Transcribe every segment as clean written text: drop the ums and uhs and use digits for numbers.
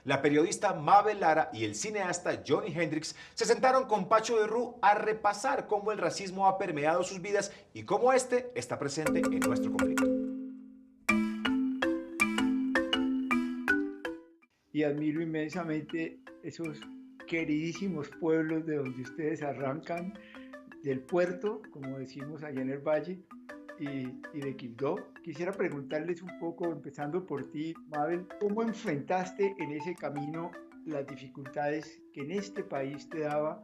La periodista Mabel Lara y el cineasta Johnny Hendrix se sentaron con Pacho de Rú a repasar cómo el racismo ha permeado sus vidas y cómo este está presente en nuestro conflicto. Y admiro inmensamente esos queridísimos pueblos de donde ustedes arrancan, del puerto, como decimos allá en el valle, y de Quibdó. Quisiera preguntarles un poco, empezando por ti, Mabel, ¿cómo enfrentaste en ese camino las dificultades que en este país te daba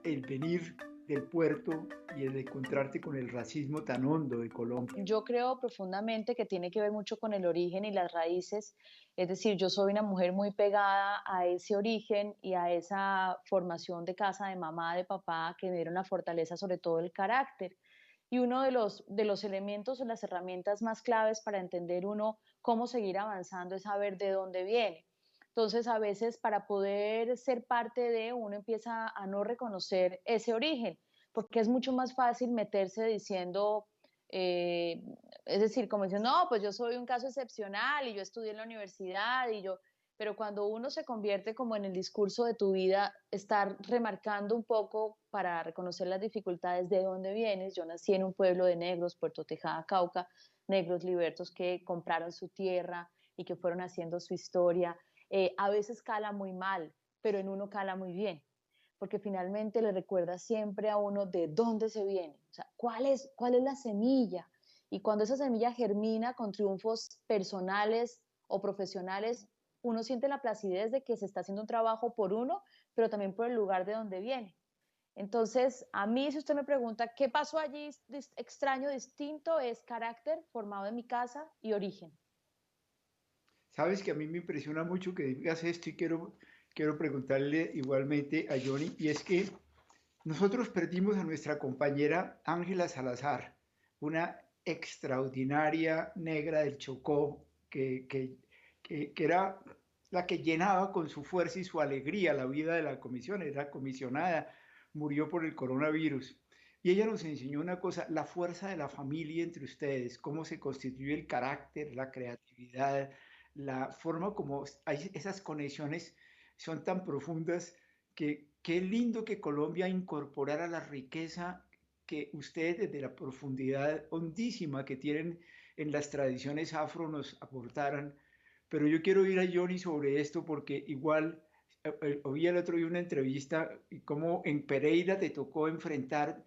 el venir del puerto y el encontrarte con el racismo tan hondo de Colombia? Yo creo profundamente que tiene que ver mucho con el origen y las raíces. Es decir, yo soy una mujer muy pegada a ese origen y a esa formación de casa de mamá, de papá, que me dieron la fortaleza, sobre todo el carácter. Y uno de los elementos o las herramientas más claves para entender uno cómo seguir avanzando es saber de dónde viene. Entonces, a veces para poder ser parte de, uno empieza a no reconocer ese origen, porque es mucho más fácil meterse diciendo, eh, es decir, como diciendo, no, pues yo soy un caso excepcional y yo estudié en la universidad y yo, pero cuando uno se convierte como en el discurso de tu vida, estar remarcando un poco para reconocer las dificultades de dónde vienes. Yo nací en un pueblo de negros, Puerto Tejada, Cauca, negros libertos que compraron su tierra y que fueron haciendo su historia. A veces cala muy mal, pero en uno cala muy bien, porque finalmente le recuerda siempre a uno de dónde se viene, o sea, cuál es la semilla. Y cuando esa semilla germina con triunfos personales o profesionales, uno siente la placidez de que se está haciendo un trabajo por uno, pero también por el lugar de donde viene. Entonces, a mí, si usted me pregunta qué pasó allí extraño, distinto, es carácter formado en mi casa y origen. Sabes que a mí me impresiona mucho que digas esto y quiero preguntarle igualmente a Johnny, y es que nosotros perdimos a nuestra compañera Ángela Salazar, una extraordinaria negra del Chocó que era la que llenaba con su fuerza y su alegría la vida de la comisión, era comisionada, murió por el coronavirus. Y ella nos enseñó una cosa, la fuerza de la familia entre ustedes, cómo se constituye el carácter, la creatividad, la forma como hay esas conexiones son tan profundas que qué lindo que Colombia incorporara la riqueza que ustedes desde la profundidad hondísima que tienen en las tradiciones afro nos aportaran. Pero yo quiero ir a Johnny sobre esto porque igual oí el otro día una entrevista y cómo en Pereira te tocó enfrentar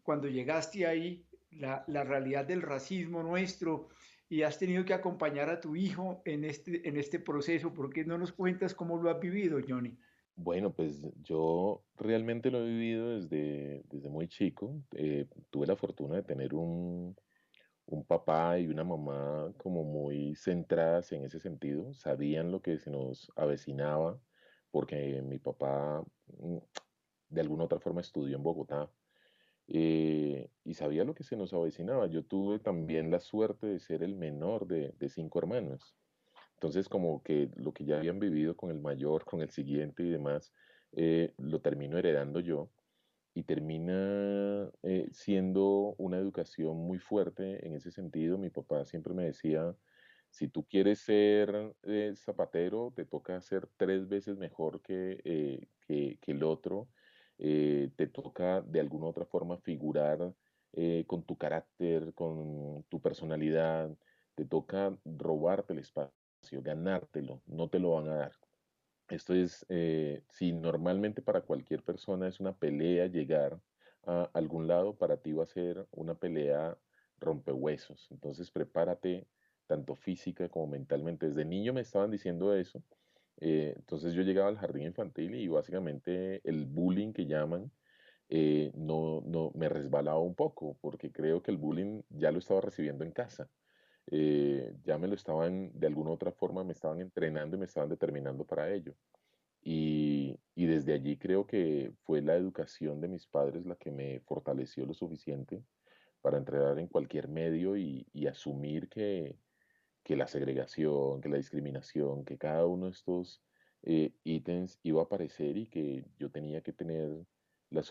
cuando llegaste ahí la realidad del racismo nuestro y has tenido que acompañar a tu hijo en este proceso. ¿Por qué no nos cuentas cómo lo has vivido, Johnny? Bueno, pues yo realmente lo he vivido desde muy chico. Tuve la fortuna de tener un papá y una mamá como muy centradas en ese sentido. Sabían lo que se nos avecinaba, porque mi papá de alguna otra forma estudió en Bogotá, y sabía lo que se nos avecinaba. Yo tuve también la suerte de ser el menor de cinco hermanos. Entonces, como que lo que ya habían vivido con el mayor, con el siguiente y demás, lo termino heredando yo y termina siendo una educación muy fuerte en ese sentido. Mi papá siempre me decía, si tú quieres ser zapatero, te toca ser tres veces mejor que el otro. Te toca de alguna otra forma figurar con tu carácter, con tu personalidad. Te toca robarte el espacio, ganártelo, no te lo van a dar. Esto es, si normalmente para cualquier persona es una pelea llegar a algún lado, para ti va a ser una pelea rompehuesos. Entonces prepárate tanto física como mentalmente. Desde niño me estaban diciendo eso. Entonces yo llegaba al jardín infantil y básicamente el bullying que llaman, no me resbalaba un poco porque creo que el bullying ya lo estaba recibiendo en casa. Ya me lo estaban, de alguna u otra forma, me estaban entrenando y me estaban determinando para ello. Y desde allí creo que fue la educación de mis padres la que me fortaleció lo suficiente para entrenar en cualquier medio y asumir que la segregación, que la discriminación, que cada uno de estos ítems iba a aparecer y que yo tenía que tener el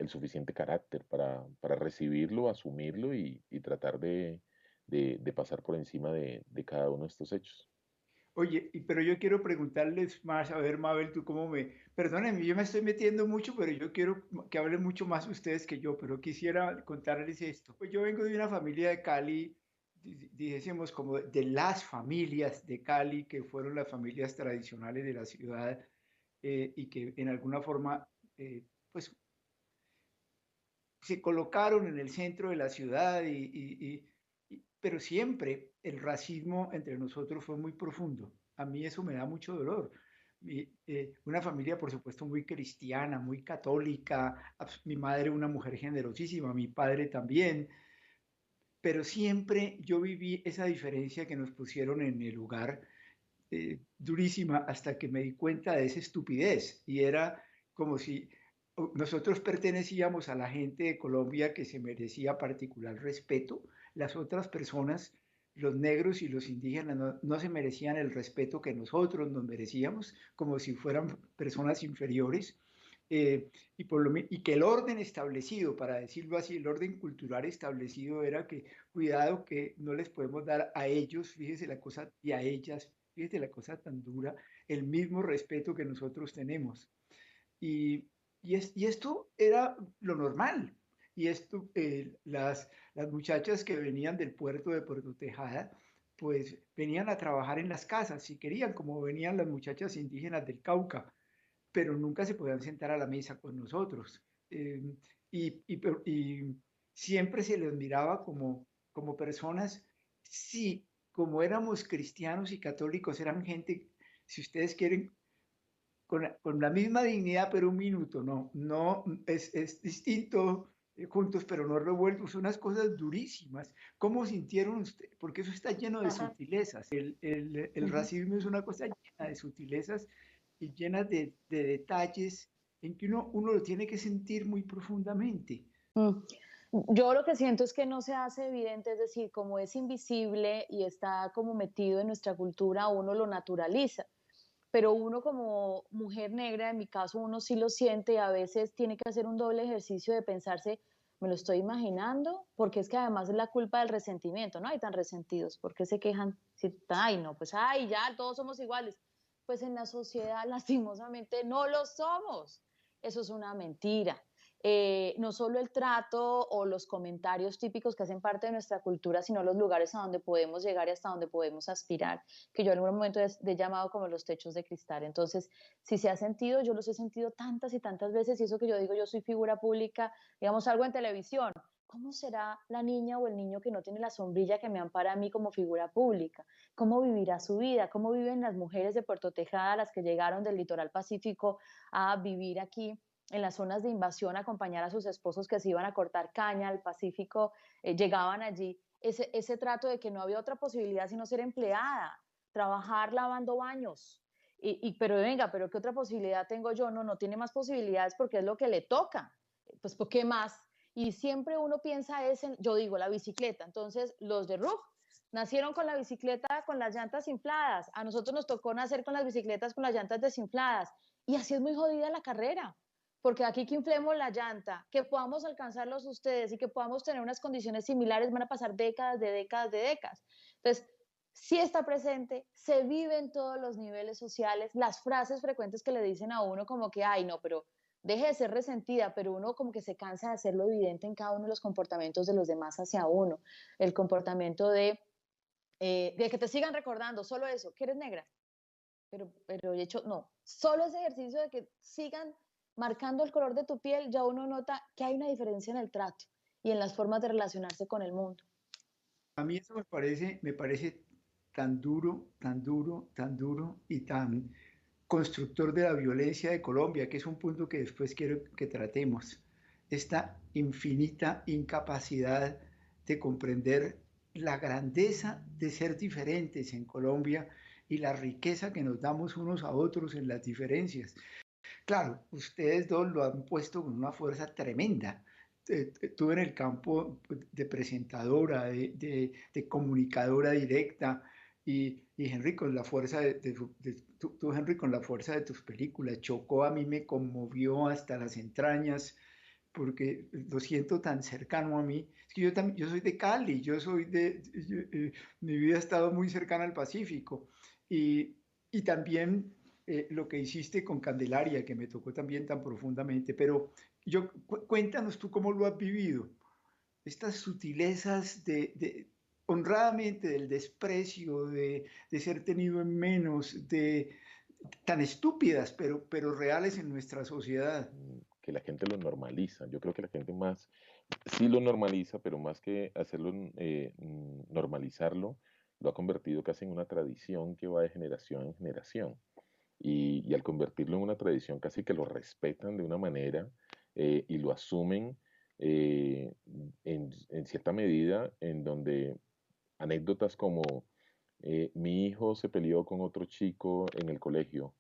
suficiente carácter para recibirlo, asumirlo y tratar de pasar por encima de cada uno de estos hechos. Oye, pero yo quiero preguntarles más, a ver, Mabel, tú cómo me... Perdónenme, yo me estoy metiendo mucho, pero yo quiero que hablen mucho más ustedes que yo, pero quisiera contarles esto. Pues yo vengo de una familia de Cali, dijésemos como de las familias de Cali, que fueron las familias tradicionales de la ciudad y que en alguna forma, pues, se colocaron en el centro de la ciudad, pero siempre el racismo entre nosotros fue muy profundo. A mí eso me da mucho dolor. Una familia, por supuesto, muy cristiana, muy católica, mi madre una mujer generosísima, mi padre también, pero siempre yo viví esa diferencia que nos pusieron en el lugar durísima hasta que me di cuenta de esa estupidez y era como si nosotros pertenecíamos a la gente de Colombia que se merecía particular respeto, las otras personas, los negros y los indígenas, no se merecían el respeto que nosotros nos merecíamos, como si fueran personas inferiores. Y que el orden establecido, para decirlo así, el orden cultural establecido era que cuidado que no les podemos dar a ellos, fíjese la cosa, y a ellas, fíjese la cosa tan dura, el mismo respeto que nosotros tenemos. Y, y esto era lo normal. Y esto, las muchachas que venían del puerto de Puerto Tejada, pues venían a trabajar en las casas, si querían, como venían las muchachas indígenas del Cauca, pero nunca se podían sentar a la mesa con nosotros. Y siempre se les miraba como personas, sí, como éramos cristianos y católicos, eran gente, si ustedes quieren, con la misma dignidad, pero un minuto, no, es distinto, juntos pero no revueltos, unas cosas durísimas. ¿Cómo sintieron ustedes? Porque eso está lleno de Ajá. sutilezas. El Ujú. racismo es una cosa llena de sutilezas y llena de detalles en que uno lo tiene que sentir muy profundamente. Mm. Yo lo que siento es que no se hace evidente, es decir, como es invisible y está como metido en nuestra cultura, uno lo naturaliza. Pero uno como mujer negra, en mi caso, uno sí lo siente y a veces tiene que hacer un doble ejercicio de pensarse, me lo estoy imaginando, porque es que además es la culpa del resentimiento, ¿no? Hay tan resentidos, ¿por qué se quejan? Si, ay, no, pues, ay, ya, todos somos iguales. Pues en la sociedad, lastimosamente, no lo somos. Eso es una mentira. No solo el trato o los comentarios típicos que hacen parte de nuestra cultura, sino los lugares a donde podemos llegar y hasta donde podemos aspirar, que yo en algún momento he llamado como los techos de cristal. Entonces, si se ha sentido, yo los he sentido tantas y tantas veces, y eso que yo digo, yo soy figura pública, digamos algo en televisión. ¿Cómo será la niña o el niño que no tiene la sombrilla que me ampara a mí como figura pública? ¿Cómo vivirá su vida? ¿Cómo viven las mujeres de Puerto Tejada, las que llegaron del litoral pacífico a vivir aquí en las zonas de invasión, a acompañar a sus esposos que se iban a cortar caña al Pacífico, llegaban allí? Ese trato de que no había otra posibilidad sino ser empleada, trabajar lavando baños. Pero venga, pero ¿qué otra posibilidad tengo yo? No, no tiene más posibilidades porque es lo que le toca. Pues, ¿por qué más? Y siempre uno piensa es en, yo digo, la bicicleta. Entonces, los de RUF nacieron con la bicicleta con las llantas infladas. A nosotros nos tocó nacer con las bicicletas con las llantas desinfladas. Y así es muy jodida la carrera. Porque aquí que inflemos la llanta, que podamos alcanzarlos ustedes y que podamos tener unas condiciones similares, van a pasar décadas de décadas de décadas. Entonces, sí está presente, se vive en todos los niveles sociales, las frases frecuentes que le dicen a uno como que, ay, no, pero deje de ser resentida, pero uno como que se cansa de hacerlo evidente en cada uno de los comportamientos de los demás hacia uno. El comportamiento de que te sigan recordando, solo eso, que eres negra, pero de hecho, no, solo ese ejercicio de que sigan marcando el color de tu piel, ya uno nota que hay una diferencia en el trato y en las formas de relacionarse con el mundo. A mí eso me parece tan duro, tan duro, tan duro y tan constructor de la violencia de Colombia, que es un punto que después quiero que tratemos. Esta infinita incapacidad de comprender la grandeza de ser diferentes en Colombia y la riqueza que nos damos unos a otros en las diferencias. Claro, ustedes dos lo han puesto con una fuerza tremenda. Tú en el campo de presentadora, de comunicadora directa, y Henry con la fuerza tú, Henry, con la fuerza de tus películas. Chocó a mí me conmovió hasta las entrañas porque lo siento tan cercano a mí. Es que yo también, yo soy de Cali, mi vida ha estado muy cercana al Pacífico Y, y también lo que hiciste con Candelaria, que me tocó también tan profundamente, pero cuéntanos tú cómo lo has vivido, estas sutilezas honradamente del desprecio, de ser tenido en menos, tan estúpidas, pero reales en nuestra sociedad. Que la gente lo normaliza. Yo creo que la gente más, sí lo normaliza, pero más que hacerlo, normalizarlo, lo ha convertido casi en una tradición que va de generación en generación. Y al convertirlo en una tradición casi que lo respetan de una manera y lo asumen en cierta medida en donde anécdotas como mi hijo se peleó con otro chico en el colegio,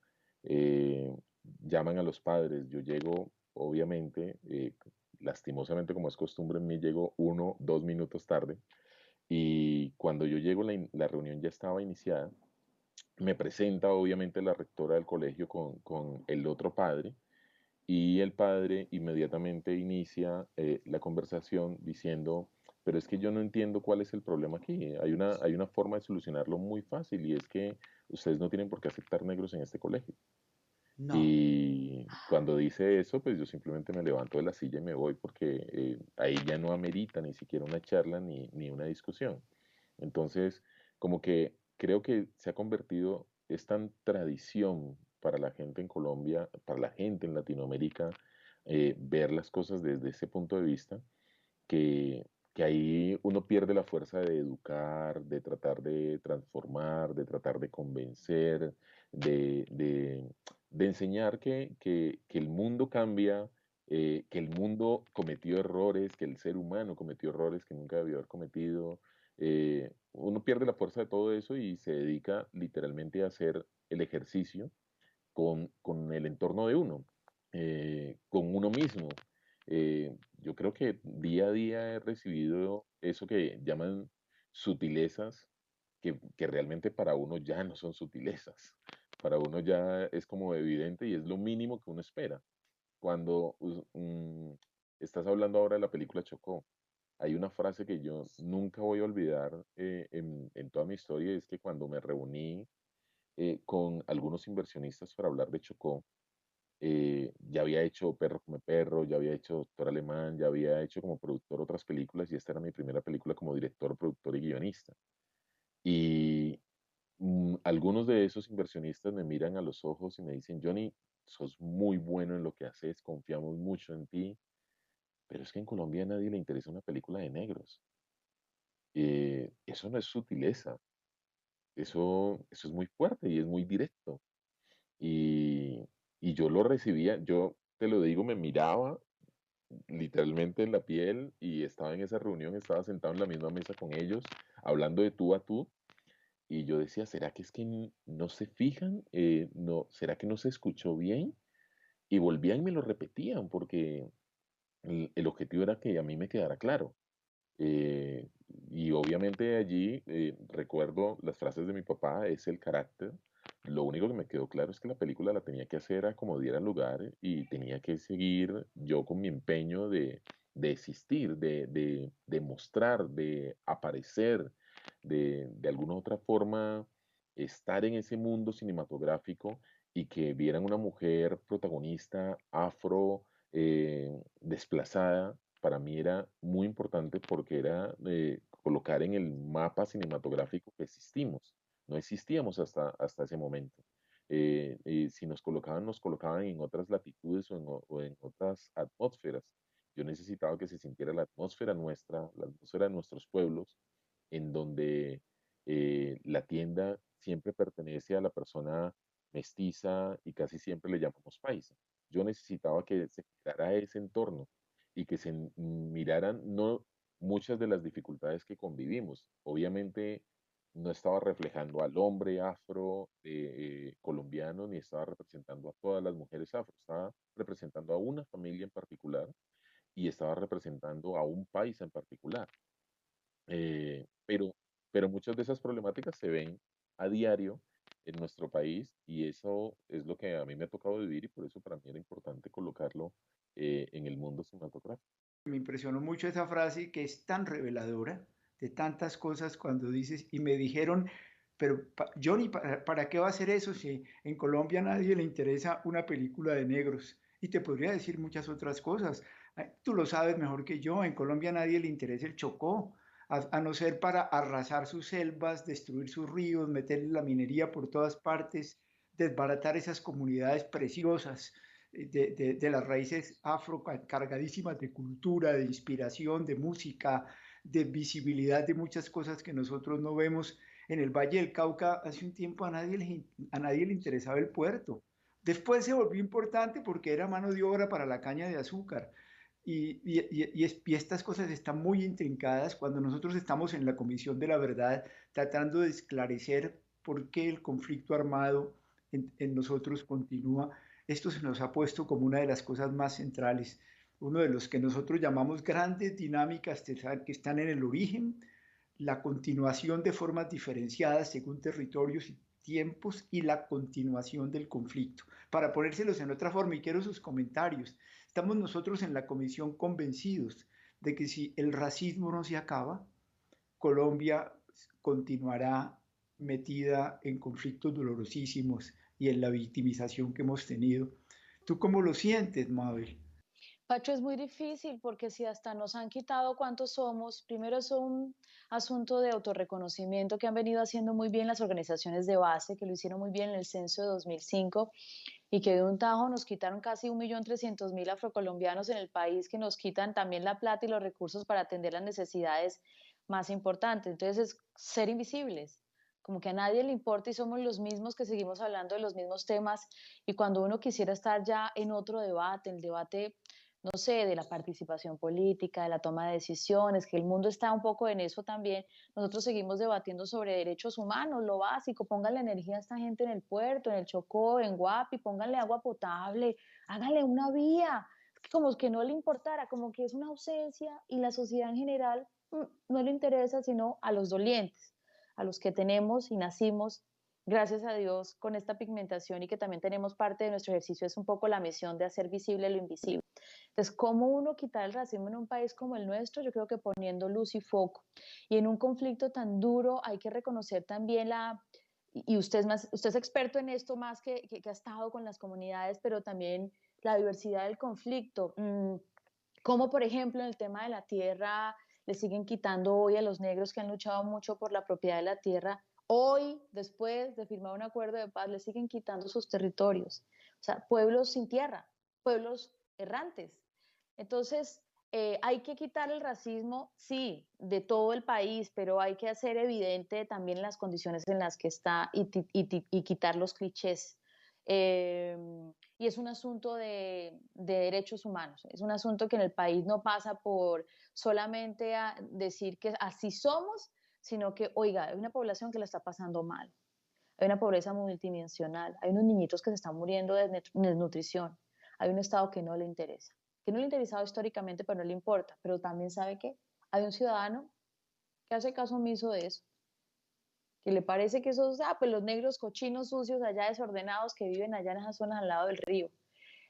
eh, llaman a los padres, yo llego, obviamente, lastimosamente como es costumbre en mí, llego 1, 2 minutos tarde y cuando yo llego la reunión ya estaba iniciada, me presenta obviamente la rectora del colegio con el otro padre y el padre inmediatamente inicia la conversación diciendo, pero es que yo no entiendo cuál es el problema aquí. Hay una forma de solucionarlo muy fácil y es que ustedes no tienen por qué aceptar negros en este colegio. No. Y cuando dice eso, pues yo simplemente me levanto de la silla y me voy porque ahí ya no amerita ni siquiera una charla ni una discusión. Entonces, como que creo que se ha convertido, es tan tradición para la gente en Colombia, para la gente en Latinoamérica, ver las cosas desde ese punto de vista, que ahí uno pierde la fuerza de educar, de tratar de transformar, de tratar de convencer, de, de, de enseñar que el mundo cambia, que el mundo cometió errores, que el ser humano cometió errores que nunca debió haber cometido. Uno pierde la fuerza de todo eso y se dedica literalmente a hacer el ejercicio con el entorno de uno, con uno mismo. Yo creo que día a día he recibido eso que llaman sutilezas, que realmente para uno ya no son sutilezas. Para uno ya es como evidente y es lo mínimo que uno espera. Cuando estás hablando ahora de la película Chocó, hay una frase que yo nunca voy a olvidar en toda mi historia, es que cuando me reuní con algunos inversionistas para hablar de Chocó, ya había hecho Perro come perro, ya había hecho Doctor Alemán, ya había hecho como productor otras películas y esta era mi primera película como director, productor y guionista. Y algunos de esos inversionistas me miran a los ojos y me dicen, Johnny, sos muy bueno en lo que haces, confiamos mucho en ti, pero es que en Colombia a nadie le interesa una película de negros. Eso no es sutileza, eso es muy fuerte y es muy directo. Y, y yo lo recibía, yo te lo digo, me miraba literalmente en la piel y estaba en esa reunión, estaba sentado en la misma mesa con ellos, hablando de tú a tú, y yo decía, ¿será que es que no se fijan? No, ¿será que no se escuchó bien? Y volvían y me lo repetían, porque el objetivo era que a mí me quedara claro. Eh, y obviamente allí recuerdo las frases de mi papá, es el carácter. Lo único que me quedó claro es que la película la tenía que hacer a como diera lugar y tenía que seguir yo con mi empeño de existir, de mostrar, de aparecer, de alguna otra forma estar en ese mundo cinematográfico y que vieran una mujer protagonista afro, desplazada, para mí era muy importante porque era colocar en el mapa cinematográfico que existimos. No existíamos hasta ese momento. Si nos colocaban en otras latitudes o en otras atmósferas. Yo necesitaba que se sintiera la atmósfera nuestra, la atmósfera de nuestros pueblos, en donde la tienda siempre pertenece a la persona mestiza y casi siempre le llamamos paisa. Yo necesitaba que se creara ese entorno y que se miraran no muchas de las dificultades que convivimos. Obviamente no estaba reflejando al hombre afro colombiano ni estaba representando a todas las mujeres afro, estaba representando a una familia en particular y estaba representando a un país en particular. Eh, pero, pero muchas de esas problemáticas se ven a diario en nuestro país y eso es lo que a mí me ha tocado vivir y por eso para mí era importante colocarlo en el mundo cinematográfico. Me impresionó mucho esa frase que es tan reveladora de tantas cosas cuando dices, y me dijeron, pero Johnny, ¿para qué va a hacer eso si en Colombia a nadie le interesa una película de negros? Y te podría decir muchas otras cosas. Tú lo sabes mejor que yo, en Colombia a nadie le interesa el Chocó, a no ser para arrasar sus selvas, destruir sus ríos, meter la minería por todas partes, desbaratar esas comunidades preciosas de las raíces afro cargadísimas de cultura, de inspiración, de música, de visibilidad de muchas cosas que nosotros no vemos. En el Valle del Cauca hace un tiempo a nadie le interesaba el puerto. Después se volvió importante porque era mano de obra para la caña de azúcar. Y estas cosas están muy intrincadas cuando nosotros estamos en la Comisión de la Verdad tratando de esclarecer por qué el conflicto armado en nosotros continúa. Esto se nos ha puesto como una de las cosas más centrales, uno de los que nosotros llamamos grandes dinámicas que están en el origen, la continuación de formas diferenciadas según territorios y tiempos y la continuación del conflicto. Para ponérselos en otra forma, y quiero sus comentarios, estamos nosotros en la comisión convencidos de que si el racismo no se acaba, Colombia continuará metida en conflictos dolorosísimos y en la victimización que hemos tenido. ¿Tú cómo lo sientes, Mabel? Pacho, es muy difícil porque si hasta nos han quitado cuántos somos, primero es un asunto de autorreconocimiento que han venido haciendo muy bien las organizaciones de base, que lo hicieron muy bien en el censo de 2005 y que de un tajo nos quitaron casi 1.300.000 afrocolombianos en el país, que nos quitan también la plata y los recursos para atender las necesidades más importantes. Entonces es ser invisibles, como que a nadie le importa y somos los mismos que seguimos hablando de los mismos temas, y cuando uno quisiera estar ya en otro debate, el debate, no sé, de la participación política, de la toma de decisiones, que el mundo está un poco en eso también, nosotros seguimos debatiendo sobre derechos humanos, lo básico, pónganle energía a esta gente en el puerto, en el Chocó, en Guapi, pónganle agua potable, háganle una vía, como que no le importara, como que es una ausencia y la sociedad en general no le interesa sino a los dolientes, a los que tenemos y nacimos, gracias a Dios, con esta pigmentación y que también tenemos parte de nuestro ejercicio, es un poco la misión de hacer visible lo invisible. Entonces, ¿cómo uno quitar el racismo en un país como el nuestro? Yo creo que poniendo luz y foco. Y en un conflicto tan duro hay que reconocer también y usted es experto en esto más que ha estado con las comunidades, pero también la diversidad del conflicto. Como por ejemplo en el tema de la tierra le siguen quitando hoy a los negros que han luchado mucho por la propiedad de la tierra. Hoy, después de firmar un acuerdo de paz, le siguen quitando sus territorios. O sea, pueblos sin tierra, pueblos errantes. Entonces, hay que quitar el racismo, sí, de todo el país, pero hay que hacer evidente también las condiciones en las que está y quitar los clichés. Eh, y es un asunto de derechos humanos, es un asunto que en el país no pasa por solamente a decir que así somos, sino que, oiga, hay una población que la está pasando mal, hay una pobreza multidimensional, hay unos niñitos que se están muriendo de desnutrición, hay un Estado que no le ha interesado históricamente, pero no le importa, pero también sabe que hay un ciudadano que hace caso omiso de eso, que le parece que esos, pues los negros cochinos, sucios, allá desordenados que viven allá en esas zonas al lado del río.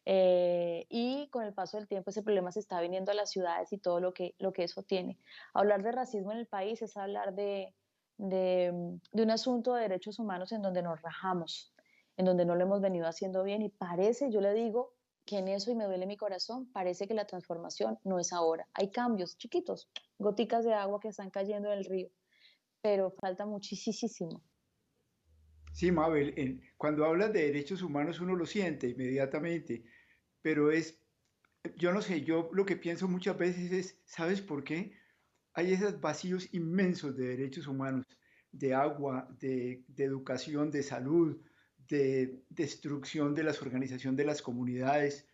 Y con el paso del tiempo ese problema se está viniendo a las ciudades y todo lo que eso tiene. Hablar de racismo en el país es hablar de un asunto de derechos humanos en donde nos rajamos, en donde no lo hemos venido haciendo bien y parece, yo le digo que en eso, y me duele mi corazón, parece que la transformación no es ahora. Hay cambios chiquitos, goticas de agua que están cayendo en el río, pero falta muchísimo. Sí, Mabel, cuando hablas de derechos humanos uno lo siente inmediatamente, pero yo no sé, yo lo que pienso muchas veces es, ¿sabes por qué? Hay esos vacíos inmensos de derechos humanos, de agua, de educación, de salud, de destrucción de las organizaciones de las comunidades.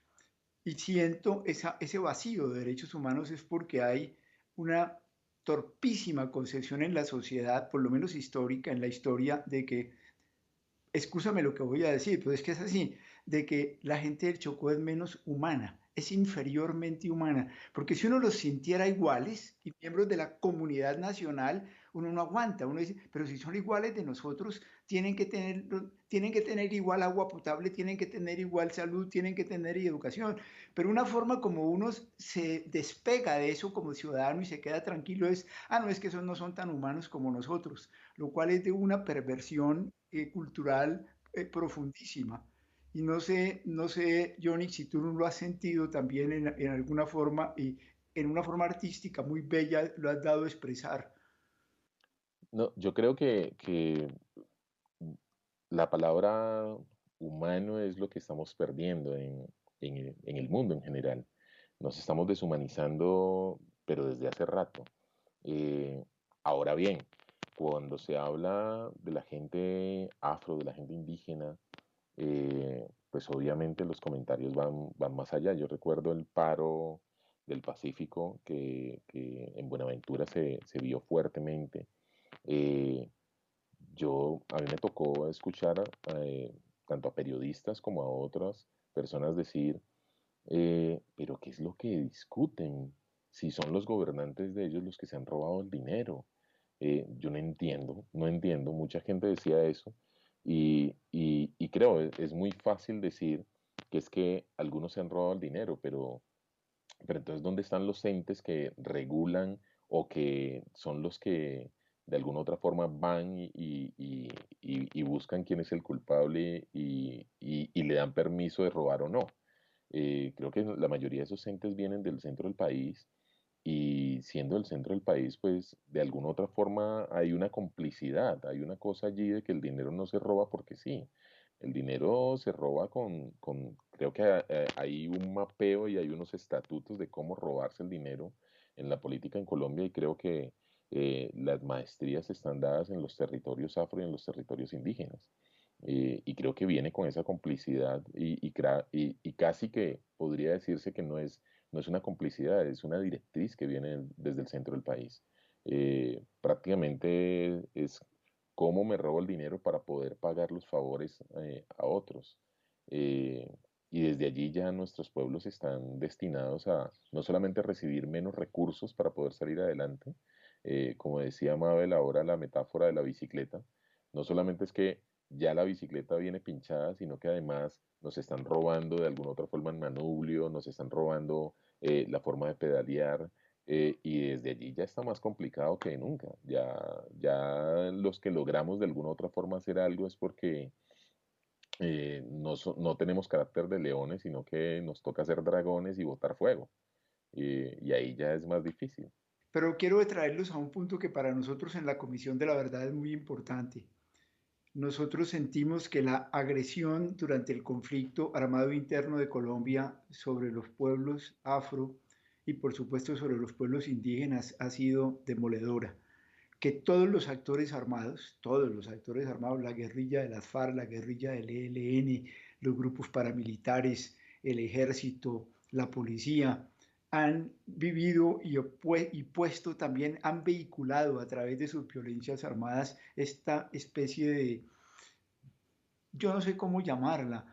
Y siento ese vacío de derechos humanos es porque hay una torpísima concepción en la sociedad, por lo menos histórica, en la historia, de que, excúsame lo que voy a decir, pero es que es así, de que la gente del Chocó es menos humana, es inferiormente humana, porque si uno los sintiera iguales y miembros de la comunidad nacional, uno no aguanta, uno dice, pero si son iguales de nosotros, tienen que tener igual agua potable, tienen que tener igual salud, tienen que tener educación. Pero una forma como uno se despega de eso como ciudadano y se queda tranquilo es, no, es que esos no son tan humanos como nosotros, lo cual es de una perversión cultural profundísima. Y no sé, Johnny, si tú no lo has sentido también en alguna forma y en una forma artística muy bella lo has dado a expresar. No, yo creo que la palabra humano es lo que estamos perdiendo en el mundo en general. Nos estamos deshumanizando, pero desde hace rato. Eh, Ahora bien, cuando se habla de la gente afro, de la gente indígena, pues obviamente los comentarios van más allá. Yo recuerdo el paro del Pacífico que en Buenaventura se vio fuertemente. Eh, a mí me tocó escuchar tanto a periodistas como a otras personas decir, pero ¿qué es lo que discuten? Si son los gobernantes de ellos los que se han robado el dinero. Yo no entiendo, mucha gente decía eso y creo, es muy fácil decir que es que algunos se han robado el dinero, pero entonces, ¿dónde están los entes que regulan o que son los que de alguna otra forma van y buscan quién es el culpable y le dan permiso de robar o no? Creo que la mayoría de esos entes vienen del centro del país y siendo el centro del país, pues de alguna otra forma hay una complicidad, hay una cosa allí de que el dinero no se roba porque sí. El dinero se roba creo que hay un mapeo y hay unos estatutos de cómo robarse el dinero en la política en Colombia y creo que las maestrías están dadas en los territorios afro y en los territorios indígenas. Y creo que viene con esa complicidad y casi que podría decirse que no es una complicidad, es una directriz que viene desde el centro del país. Prácticamente es cómo me robo el dinero para poder pagar los favores a otros. Eh, y desde allí ya nuestros pueblos están destinados a no solamente recibir menos recursos para poder salir adelante, como decía Mabel ahora la metáfora de la bicicleta, no solamente es que ya la bicicleta viene pinchada, sino que además nos están robando de alguna otra forma el manubrio, nos están robando la forma de pedalear, y desde allí ya está más complicado que nunca. Ya los que logramos de alguna otra forma hacer algo es porque no tenemos carácter de leones, sino que nos toca ser dragones y botar fuego. Y ahí ya es más difícil. Pero quiero traerlos a un punto que para nosotros en la Comisión de la Verdad es muy importante. Nosotros sentimos que la agresión durante el conflicto armado interno de Colombia sobre los pueblos afro y por supuesto sobre los pueblos indígenas ha sido demoledora. Que todos los actores armados, la guerrilla de las FARC, la guerrilla del ELN, los grupos paramilitares, el ejército, la policía, han vivido y puesto también, han vehiculado a través de sus violencias armadas esta especie de, yo no sé cómo llamarla,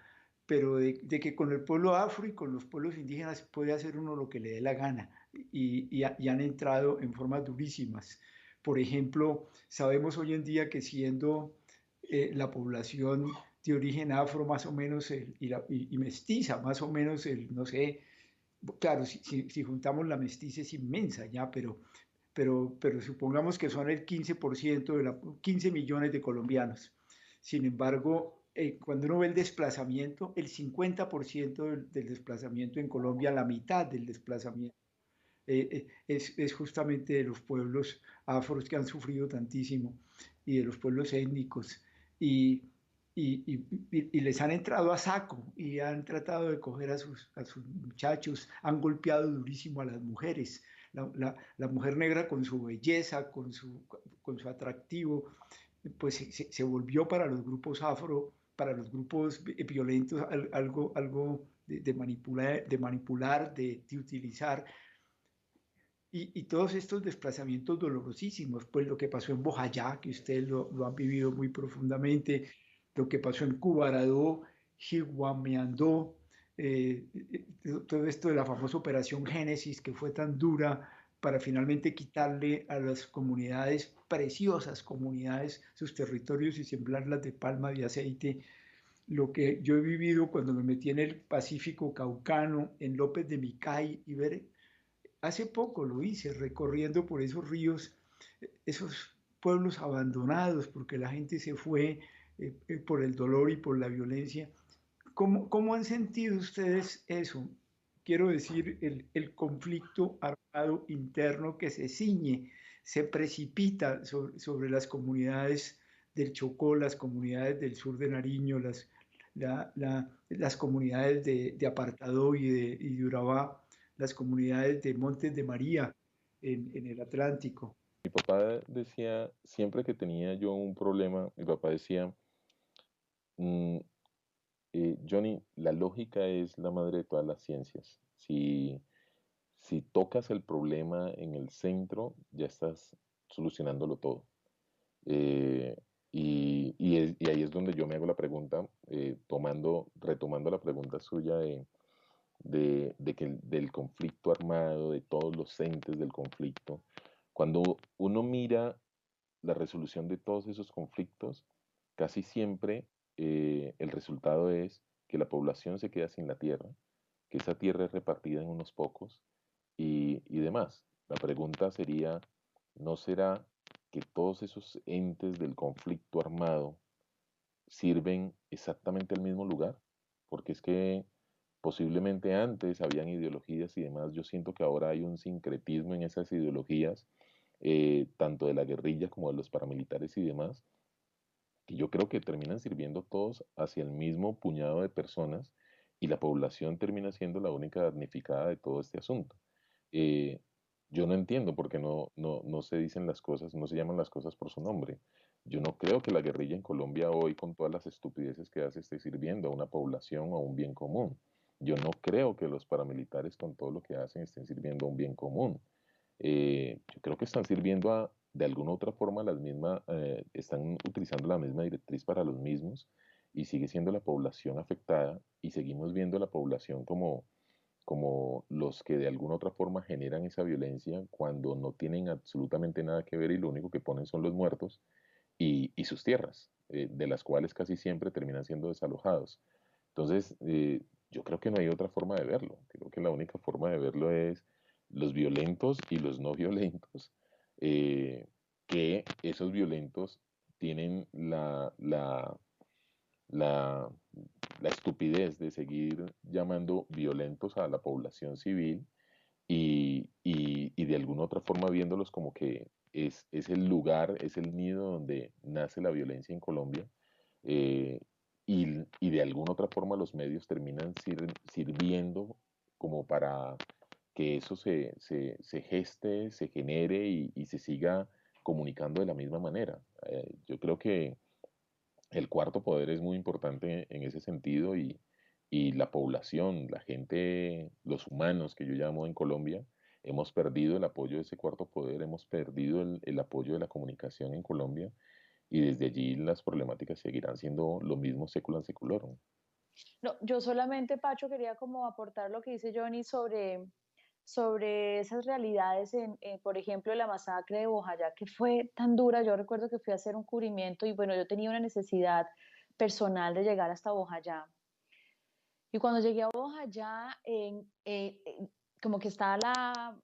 pero de que con el pueblo afro y con los pueblos indígenas puede hacer uno lo que le dé la gana y han entrado en formas durísimas. Por ejemplo, sabemos hoy en día que siendo la población de origen afro más o menos y mestiza, más o menos no sé, claro, si juntamos la mestiza es inmensa ya, pero supongamos que son el 15% 15 millones de colombianos. Sin embargo, cuando uno ve el desplazamiento, el 50% del desplazamiento en Colombia, la mitad del desplazamiento, es justamente de los pueblos afros que han sufrido tantísimo y de los pueblos étnicos. Y, y les han entrado a saco y han tratado de coger a sus muchachos, han golpeado durísimo a las mujeres. La mujer negra con su belleza, con su atractivo, pues se volvió para los grupos afro, para los grupos violentos, algo de manipular, de utilizar. Y todos estos desplazamientos dolorosísimos, pues lo que pasó en Bojayá, que ustedes lo han vivido muy profundamente, lo que pasó en Cubaradó, Jiguameandó, todo esto de la famosa Operación Génesis, que fue tan dura para finalmente quitarle a las comunidades, preciosas comunidades, sus territorios y sembrarlas de palma, de aceite. Lo que yo he vivido cuando me metí en el Pacífico Caucano, en López de Micay, y ver, hace poco lo hice, recorriendo por esos ríos, esos pueblos abandonados, porque la gente se fue por el dolor y por la violencia. ¿Cómo han sentido ustedes eso? Quiero decir, el conflicto armado interno que se ciñe, se precipita sobre las comunidades del Chocó, las comunidades del sur de Nariño, las comunidades de Apartadó y de Urabá, las comunidades de Montes de María en el Atlántico. Mi papá decía, siempre que tenía yo un problema, mi papá decía, "Mm, Johnny, la lógica es la madre de todas las ciencias. Si tocas el problema en el centro, ya estás solucionándolo todo. Eh, y ahí es donde yo me hago la pregunta, retomando la pregunta suya del conflicto armado, de todos los entes del conflicto. Cuando uno mira la resolución de todos esos conflictos, casi siempre el resultado es que la población se queda sin la tierra, que esa tierra es repartida en unos pocos y demás. La pregunta sería, ¿no será que todos esos entes del conflicto armado sirven exactamente al mismo lugar? Porque es que posiblemente antes habían ideologías y demás. Yo siento que ahora hay un sincretismo en esas ideologías, tanto de la guerrilla como de los paramilitares y demás, que yo creo que terminan sirviendo todos hacia el mismo puñado de personas y la población termina siendo la única damnificada de todo este asunto. Eh, yo no entiendo por qué no se dicen las cosas, no se llaman las cosas por su nombre. Yo no creo que la guerrilla en Colombia hoy, con todas las estupideces que hace, esté sirviendo a una población o a un bien común. Yo no creo que los paramilitares, con todo lo que hacen, estén sirviendo a un bien común. Yo creo que están sirviendo de alguna otra forma están utilizando la misma directriz para los mismos y sigue siendo la población afectada y seguimos viendo a la población como los que de alguna otra forma generan esa violencia cuando no tienen absolutamente nada que ver y lo único que ponen son los muertos y sus tierras, de las cuales casi siempre terminan siendo desalojados. Entonces, yo creo que no hay otra forma de verlo. Creo que la única forma de verlo es los violentos y los no violentos, que esos violentos tienen la, la estupidez de seguir llamando violentos a la población civil y de alguna otra forma viéndolos como que es el lugar, es el nido donde nace la violencia en Colombia. eh, y de alguna otra forma los medios terminan sirviendo como para que eso se geste, se genere y se siga comunicando de la misma manera. Yo creo que el cuarto poder es muy importante en ese sentido y la población, la gente, los humanos que yo llamo en Colombia, hemos perdido el apoyo de ese cuarto poder, hemos perdido el apoyo de la comunicación en Colombia y desde allí las problemáticas seguirán siendo lo mismo secular seculorum. No, yo solamente, Pacho, quería como aportar lo que dice Johnny sobre esas realidades, por ejemplo, la masacre de Bojayá, que fue tan dura. Yo recuerdo que fui a hacer un cubrimiento y bueno, yo tenía una necesidad personal de llegar hasta Bojayá. Y cuando llegué a Bojayá, como que estaba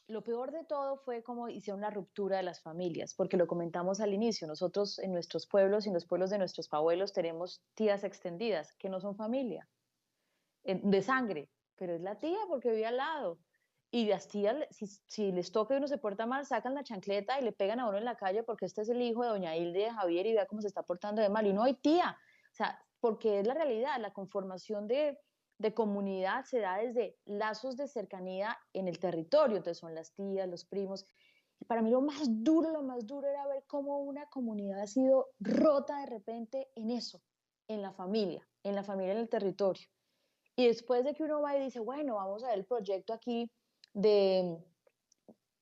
lo peor de todo fue como hicieron la ruptura de las familias, porque lo comentamos al inicio, nosotros en nuestros pueblos y en los pueblos de nuestros abuelos tenemos tías extendidas que no son familia, de sangre, pero es la tía porque vive al lado. Y las tías, si les toca y uno se porta mal, sacan la chancleta y le pegan a uno en la calle porque este es el hijo de doña Hilde de Javier y vea cómo se está portando de mal. Y no hay tía. O sea, porque es la realidad, la conformación de comunidad se da desde lazos de cercanía en el territorio. Entonces son las tías, los primos. Y para mí lo más duro era ver cómo una comunidad ha sido rota de repente en eso, en la familia en el territorio. Y después de que uno va y dice, bueno, vamos a ver el proyecto aquí de,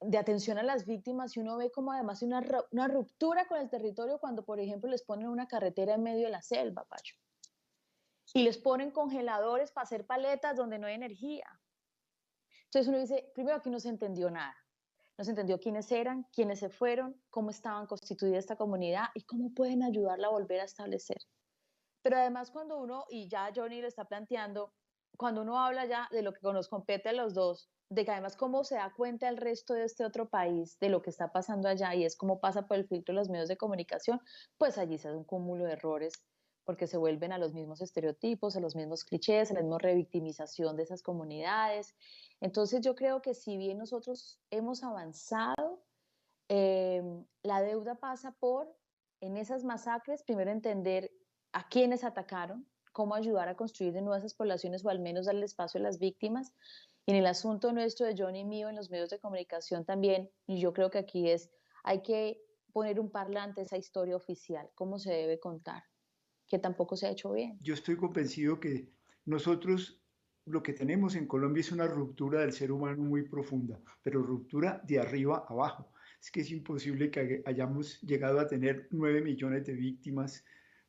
de atención a las víctimas y uno ve como además hay una ruptura con el territorio cuando, por ejemplo, les ponen una carretera en medio de la selva, Pacho, y les ponen congeladores para hacer paletas donde no hay energía. Entonces uno dice, primero, aquí no se entendió nada. no se entendió quiénes eran, quiénes se fueron, cómo estaban constituida esta comunidad y cómo pueden ayudarla a volver a establecer. Pero además cuando uno, y ya Johnny lo está planteando, cuando uno habla ya de lo que nos compete a los dos, de que además cómo se da cuenta el resto de este otro país de lo que está pasando allá y es cómo pasa por el filtro de los medios de comunicación, pues allí se da un cúmulo de errores porque se vuelven a los mismos estereotipos, a los mismos clichés, a la misma revictimización de esas comunidades. Entonces yo creo que si bien nosotros hemos avanzado, la deuda pasa por, en esas masacres, primero entender a quiénes atacaron, cómo ayudar a construir de nuevo esas poblaciones o al menos darle espacio a las víctimas. Y en el asunto nuestro de Johnny y mío en los medios de comunicación también, y yo creo que aquí es, hay que poner un parlante a esa historia oficial, cómo se debe contar, que tampoco se ha hecho bien. Yo estoy convencido que nosotros lo que tenemos en Colombia es una ruptura del ser humano muy profunda, pero ruptura de arriba abajo. Es que es imposible que hayamos llegado a tener 9 millones de víctimas,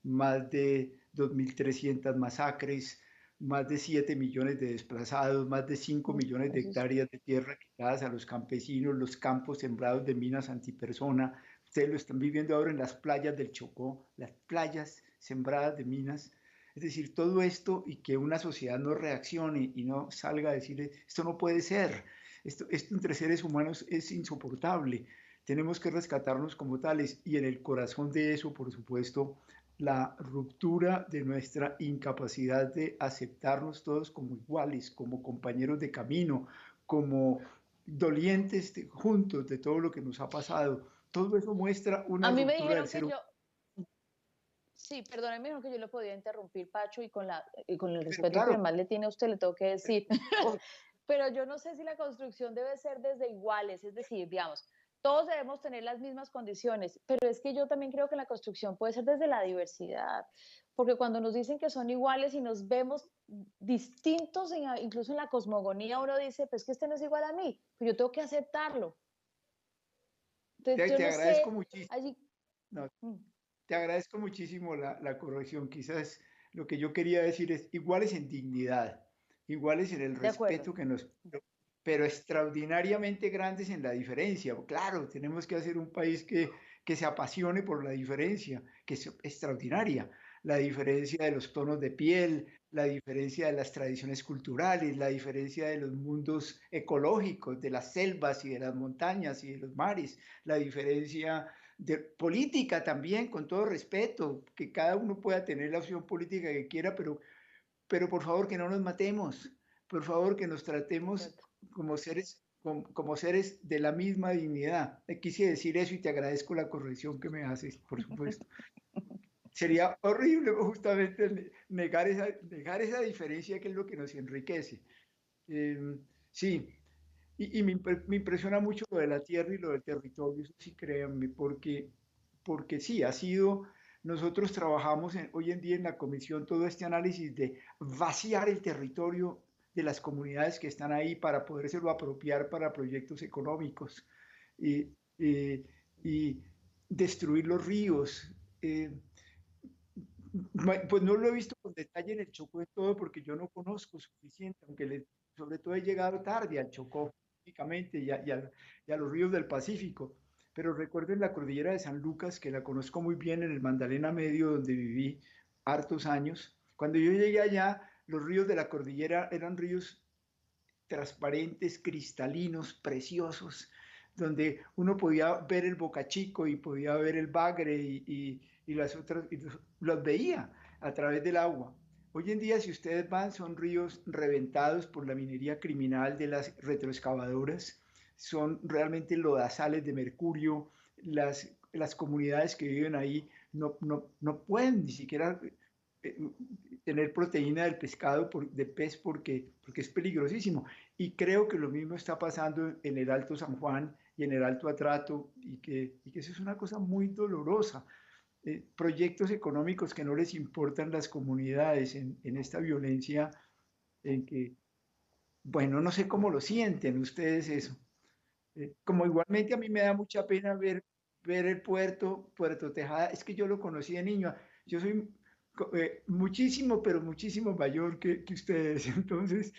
más de 2.300 masacres, más de 7 millones de desplazados, más de 5 millones de hectáreas de tierra quitadas a los campesinos, los campos sembrados de minas antipersona. Ustedes lo están viviendo ahora en las playas del Chocó, las playas sembradas de minas. Es decir, todo esto y que una sociedad no reaccione y no salga a decir, esto no puede ser, esto entre seres humanos es insoportable, tenemos que rescatarnos como tales y en el corazón de eso, por supuesto, la ruptura de nuestra incapacidad de aceptarnos todos como iguales, como compañeros de camino, como dolientes juntos de todo lo que nos ha pasado. Todo eso muestra una A mí me ruptura del dijeron que ser humano. yo, sí, perdóname, me dijeron que yo lo podía interrumpir, Pacho, y con el Pero respeto que claro, además le tiene a usted, le tengo que decir. oh, Pero yo no sé si la construcción debe ser desde iguales, es decir, digamos, todos debemos tener las mismas condiciones, pero es que yo también creo que la construcción puede ser desde la diversidad, porque cuando nos dicen que son iguales y nos vemos distintos, incluso en la cosmogonía, uno dice, pues que este no es igual a mí, pues yo tengo que aceptarlo. Entonces, yo te no agradezco sé, muchísimo. allí... No, mm, te agradezco muchísimo la corrección. Quizás lo que yo quería decir es iguales en dignidad, iguales en el de acuerdo. respeto que nos, pero extraordinariamente grandes en la diferencia. Claro, tenemos que hacer un país que se apasione por la diferencia, que es extraordinaria. La diferencia de los tonos de piel, la diferencia de las tradiciones culturales, la diferencia de los mundos ecológicos, de las selvas y de las montañas y de los mares, la diferencia de política también, con todo respeto, que cada uno pueda tener la opción política que quiera, pero por favor que no nos matemos, por favor que nos De tratemos acuerdo. como seres de la misma dignidad. Te quise decir eso y te agradezco la corrección que me haces, por supuesto. Sería horrible justamente negar esa diferencia que es lo que nos enriquece. Sí, me impresiona mucho lo de la tierra y lo del territorio, eso sí créanme, porque sí, ha sido, nosotros trabajamos hoy en día en la comisión todo este análisis de vaciar el territorio de las comunidades que están ahí para podérselo apropiar para proyectos económicos y, y- y destruir los ríos. Pues no lo he visto con detalle en el Chocó de todo porque yo no conozco suficiente, aunque sobre todo he llegado tarde al Chocó únicamente y a los ríos del Pacífico. Pero recuerdo en la cordillera de San Lucas, que la conozco muy bien en el Magdalena Medio, donde viví hartos años. Cuando yo llegué allá, los ríos de la cordillera eran ríos transparentes, cristalinos, preciosos, donde uno podía ver el Boca Chico y podía ver el Bagre y las otras, y los veía a través del agua. Hoy en día, si ustedes van, son ríos reventados por la minería criminal de las retroexcavadoras, son realmente lodazales de mercurio, las comunidades que viven ahí no pueden ni siquiera eh, tener proteína del pescado, de pez, porque es peligrosísimo. Y creo que lo mismo está pasando en el Alto San Juan y en el Alto Atrato, y que eso es una cosa muy dolorosa. Proyectos económicos que no les importan las comunidades en esta violencia, en que, bueno, no sé cómo lo sienten ustedes eso. Como igualmente a mí me da mucha pena ver el Puerto Tejada, es que yo lo conocí de niño, yo soy muchísimo, pero muchísimo mayor que ustedes, entonces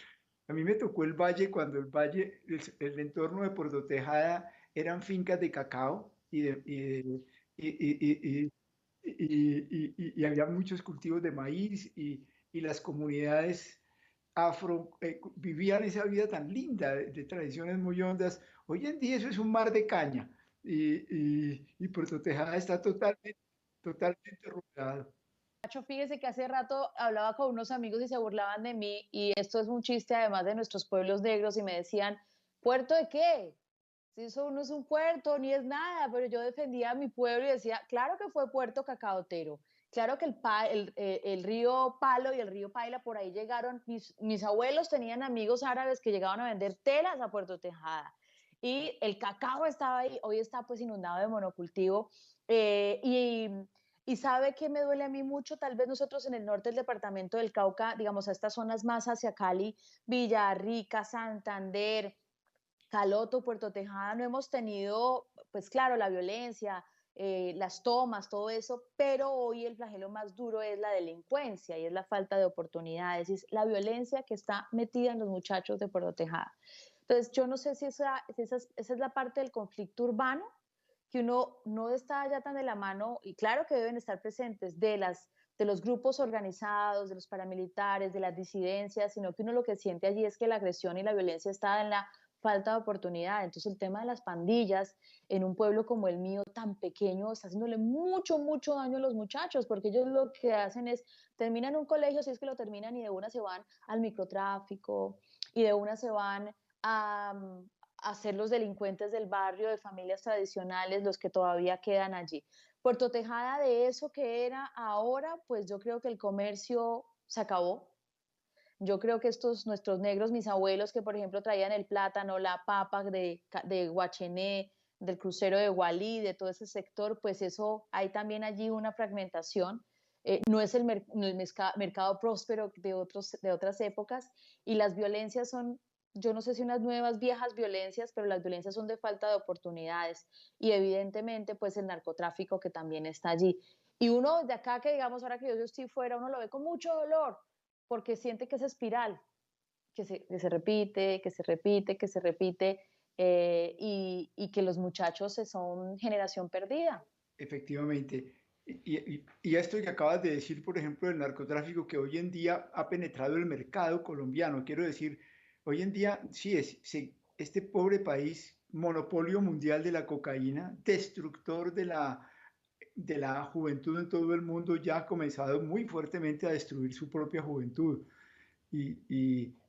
a mí me tocó el valle cuando el valle, el entorno de Puerto Tejada eran fincas de cacao y, y- y había muchos cultivos de maíz y las comunidades afro vivían esa vida tan linda de tradiciones muy hondas. Hoy en día eso es un mar de caña y Puerto Tejada está totalmente rodeado. Nacho, fíjese que hace rato hablaba con unos amigos y se burlaban de mí, y esto es un chiste además de nuestros pueblos negros, y me decían, ¿puerto de qué? Si eso no es un puerto ni es nada, pero yo defendía a mi pueblo y decía, claro que fue Puerto Cacaotero, claro que el río Palo y el río Paila por ahí llegaron, mis abuelos tenían amigos árabes que llegaban a vender telas a Puerto Tejada, y el cacao estaba ahí, hoy está pues inundado de monocultivo, eh, y y sabe que me duele a mí mucho, tal vez nosotros en el norte del departamento del Cauca, digamos a estas zonas más hacia Cali, Villarrica, Santander, Caloto, Puerto Tejada, no hemos tenido, pues claro, la violencia, las tomas, todo eso, pero hoy el flagelo más duro es la delincuencia y es la falta de oportunidades, y es la violencia que está metida en los muchachos de Puerto Tejada. Entonces, yo no sé si esa es la parte del conflicto urbano, que uno no está ya tan de la mano, y claro que deben estar presentes de los grupos organizados, de los paramilitares, de las disidencias, sino que uno lo que siente allí es que la agresión y la violencia está en la falta de oportunidad. Entonces el tema de las pandillas en un pueblo como el mío, tan pequeño, está haciéndole mucho, mucho daño a los muchachos, porque ellos lo que hacen es, terminan un colegio, si es que lo terminan, y de una se van al microtráfico, y de una se van a ser los delincuentes del barrio, de familias tradicionales, los que todavía quedan allí. Puerto Tejada, de eso que era ahora, pues yo creo que el comercio se acabó. Yo creo que estos, nuestros negros, mis abuelos que por ejemplo traían el plátano, la papa de Guachené, del crucero de Gualí, de todo ese sector, pues eso, hay también allí una fragmentación. No es el mercado próspero de otras épocas, y las violencias son, yo no sé si unas nuevas, viejas violencias, pero las violencias son de falta de oportunidades, y evidentemente pues el narcotráfico que también está allí. Y uno de acá, que digamos ahora que yo estoy fuera, uno lo ve con mucho dolor, porque siente que es espiral, que se repite, que se repite, que se repite, y que los muchachos son generación perdida. Efectivamente. Y esto que acabas de decir, por ejemplo, del narcotráfico que hoy en día ha penetrado el mercado colombiano, quiero decir, hoy en día sí este pobre país, monopolio mundial de la cocaína, destructor de la juventud en todo el mundo, ya ha comenzado muy fuertemente a destruir su propia juventud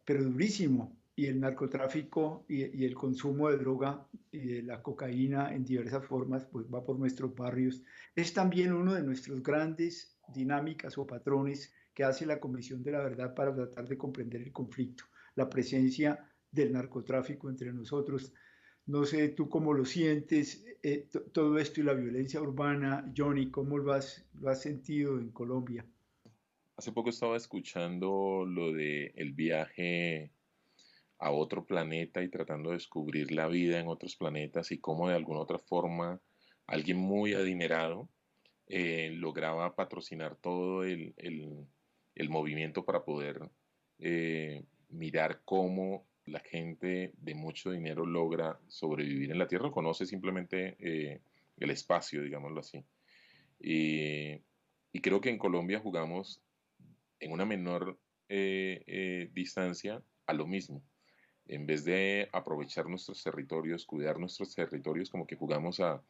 pero durísimo. Y el narcotráfico y el consumo de droga y de la cocaína en diversas formas, pues va por nuestros barrios. Es también uno de nuestros grandes dinámicas o patrones que hace la Comisión de la Verdad para tratar de comprender el conflicto, la presencia del narcotráfico entre nosotros. No sé tú cómo lo sientes, todo esto y la violencia urbana, Johnny, ¿cómo lo has sentido en Colombia? Hace poco estaba escuchando lo de el viaje a otro planeta y tratando de descubrir la vida en otros planetas y cómo de alguna otra forma alguien muy adinerado lograba patrocinar todo el movimiento para poder mirar cómo la gente de mucho dinero logra sobrevivir en la Tierra, conoce simplemente el espacio, digámoslo así. Y, y creo que en Colombia jugamos en una menor distancia a lo mismo. En vez de aprovechar nuestros territorios, cuidar nuestros territorios, como que jugamos a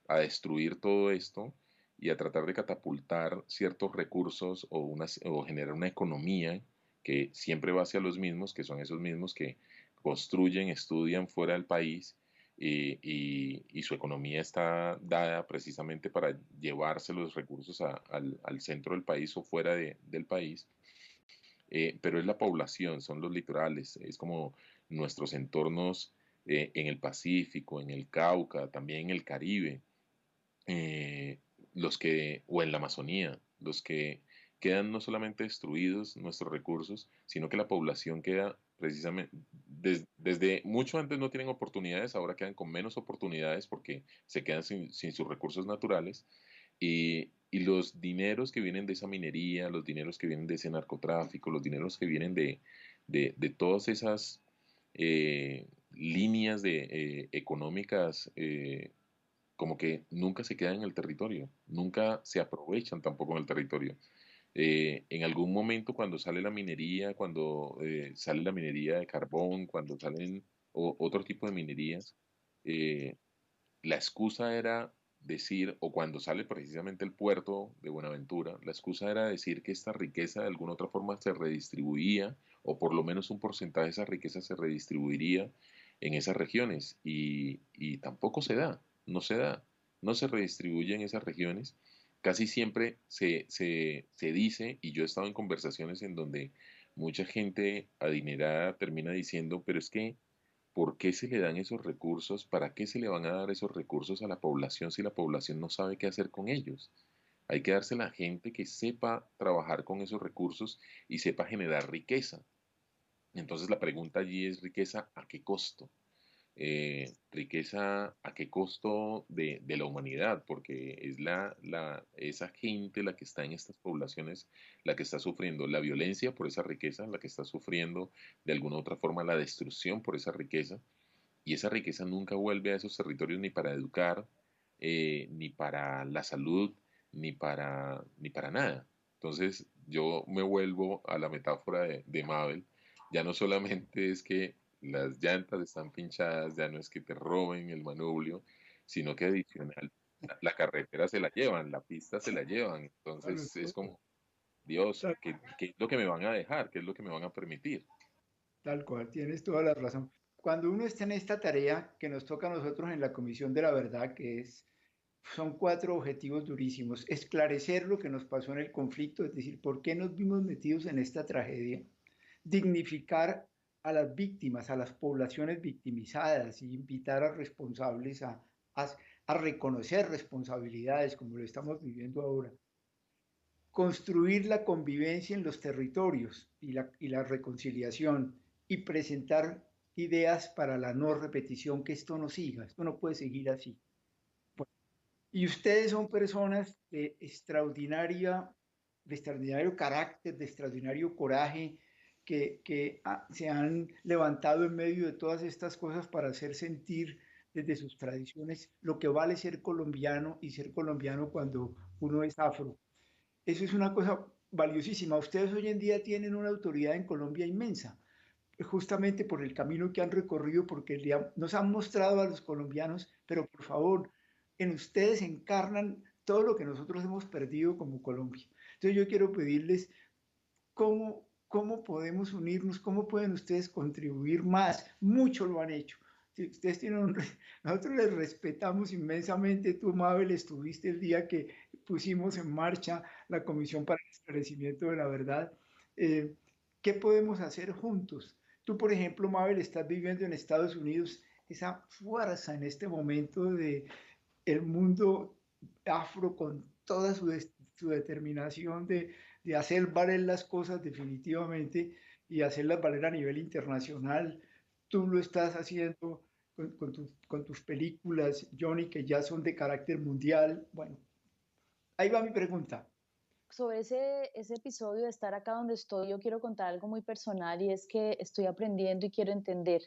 destruir todo esto y a tratar de catapultar ciertos recursos o generar una economía que siempre va hacia los mismos, que son esos mismos que construyen, estudian fuera del país y su economía está dada precisamente para llevarse los recursos al centro del país o fuera del país. Pero es la población, son los litorales, es como nuestros entornos en el Pacífico, en el Cauca, también en el Caribe, eh, o en la Amazonía, los que quedan no solamente destruidos nuestros recursos, sino que la población queda precisamente, desde mucho antes no tienen oportunidades, ahora quedan con menos oportunidades porque se quedan sin sus recursos naturales y los dineros que vienen de esa minería, los dineros que vienen de ese narcotráfico, los dineros que vienen de todas esas líneas económicas como que nunca se quedan en el territorio, nunca se aprovechan tampoco en el territorio. En algún momento cuando sale la minería, cuando sale la minería de carbón, cuando salen otro tipo de minerías, eh, la excusa era decir, o cuando sale precisamente el puerto de Buenaventura, la excusa era decir que esta riqueza de alguna otra forma se redistribuía, o por lo menos un porcentaje de esa riqueza se redistribuiría en esas regiones, y tampoco se da, no se da, no se redistribuye en esas regiones. Casi siempre se dice, y yo he estado en conversaciones en donde mucha gente adinerada termina diciendo, pero es que ¿por qué se le dan esos recursos? ¿Para qué se le van a dar esos recursos a la población si la población no sabe qué hacer con ellos? Hay que dársela a gente que sepa trabajar con esos recursos y sepa generar riqueza. Entonces la pregunta allí es riqueza a qué costo. Riqueza a qué costo de la humanidad, porque es esa gente la que está en estas poblaciones, la que está sufriendo la violencia por esa riqueza, la que está sufriendo de alguna u otra forma la destrucción por esa riqueza, y esa riqueza nunca vuelve a esos territorios ni para educar, ni para la salud, ni para nada. Entonces yo me vuelvo a la metáfora de Mabel. Ya no solamente es que las llantas están pinchadas, ya no es que te roben el manubrio, sino que adicional, la carretera se la llevan, la pista se la llevan. Claro, Entonces es como, Dios, tal, ¿qué es lo que me van a dejar? ¿Qué es lo que me van a permitir? tal cual, tienes toda la razón. Cuando uno está en esta tarea que nos toca a nosotros en la Comisión de la Verdad, son cuatro objetivos durísimos. Esclarecer lo que nos pasó en el conflicto, es decir, por qué nos vimos metidos en esta tragedia. Dignificar a las víctimas, a las poblaciones victimizadas y invitar a responsables a reconocer responsabilidades como lo estamos viviendo ahora. Construir la convivencia en los territorios y la reconciliación y presentar ideas para la no repetición, que esto no siga, esto no puede seguir así. Y ustedes son personas de extraordinario carácter, de extraordinario coraje, que se han levantado en medio de todas estas cosas para hacer sentir desde sus tradiciones lo que vale ser colombiano y ser colombiano cuando uno es afro. Eso es una cosa valiosísima. Ustedes hoy en día tienen una autoridad en Colombia inmensa, justamente por el camino que han recorrido, porque nos han mostrado a los colombianos, pero por favor, en ustedes encarnan todo lo que nosotros hemos perdido como Colombia. Entonces yo quiero pedirles cómo podemos unirnos, cómo pueden ustedes contribuir más. Mucho lo han hecho. Si ustedes nosotros les respetamos inmensamente. Tú, Mabel, estuviste el día que pusimos en marcha la Comisión para el Esclarecimiento de la Verdad. Eh, ¿Qué podemos hacer juntos? Tú, por ejemplo, Mabel, estás viviendo en Estados Unidos, esa fuerza en este momento de el mundo afro con toda su determinación de hacer valer las cosas definitivamente y hacerlas valer a nivel internacional. Tú lo estás haciendo con tus películas, Johnny, que ya son de carácter mundial. Bueno, ahí va mi pregunta. Sobre ese episodio de estar acá donde estoy, yo quiero contar algo muy personal y es que estoy aprendiendo y quiero entender.